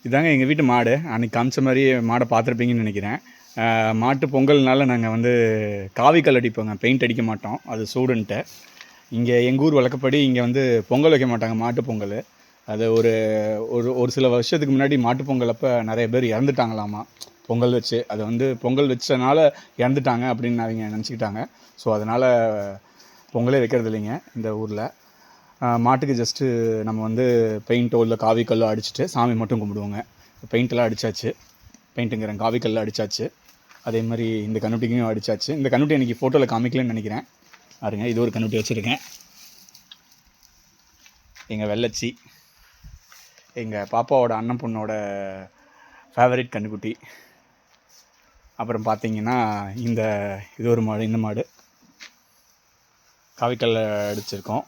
இதாங்க எங்கள் வீட்டு மாடு. அன்றைக்கி காமிச்ச மாதிரி மாடை பார்த்துருப்பீங்கன்னு நினைக்கிறேன். மாட்டு பொங்கல்னால நாங்கள் வந்து காவிக்கல் அடிப்போங்க, பெயிண்ட் அடிக்க மாட்டோம், அது சூடுன்ட்டு. இங்கே எங்கள் ஊர் வழக்கப்படி இங்கே வந்து பொங்கல் வைக்க மாட்டாங்க, மாட்டு பொங்கல். அது ஒரு ஒரு ஒரு சில வருஷத்துக்கு முன்னாடி மாட்டு பொங்கல் அப்போ நிறைய பேர் இறந்துட்டாங்களாமா பொங்கல் வச்சு. அதை வந்து பொங்கல் வச்சனால இறந்துட்டாங்க அப்படின்னு அவங்க நினச்சிக்கிட்டாங்க. ஸோ அதனால் பொங்கலே வைக்கிறது இல்லைங்க இந்த ஊரில். மாட்டுக்கு ஜஸ்ட்டு நம்ம வந்து பெயிண்ட்டோ இல்லை காவிக்கல்லோ அடிச்சுட்டு சாமி மட்டும் கும்பிடுவோங்க. பெயிண்டெல்லாம் அடித்தாச்சு, பெயிண்ட்டுங்கிறேன், காவிக்கல்லாம் அடித்தாச்சு. அதே மாதிரி இந்த கண்ணுட்டிக்கும் அடித்தாச்சு. இந்த கண்ணுட்டி எனக்கு ஃபோட்டோவில் காமிக்கலன்னு நினைக்கிறேன். பாருங்க, இது ஒரு கண்ணுட்டி வச்சுருக்கேன். எங்கள் வெள்ளச்சி, எங்கள் பாப்பாவோட அண்ணன் பொண்ணோட ஃபேவரட் கண்ணுக்குட்டி. அப்புறம் பார்த்தீங்கன்னா இது ஒரு மாடு. இந்த மாடு காவிக்கல்ல அடிச்சிருக்கோம்.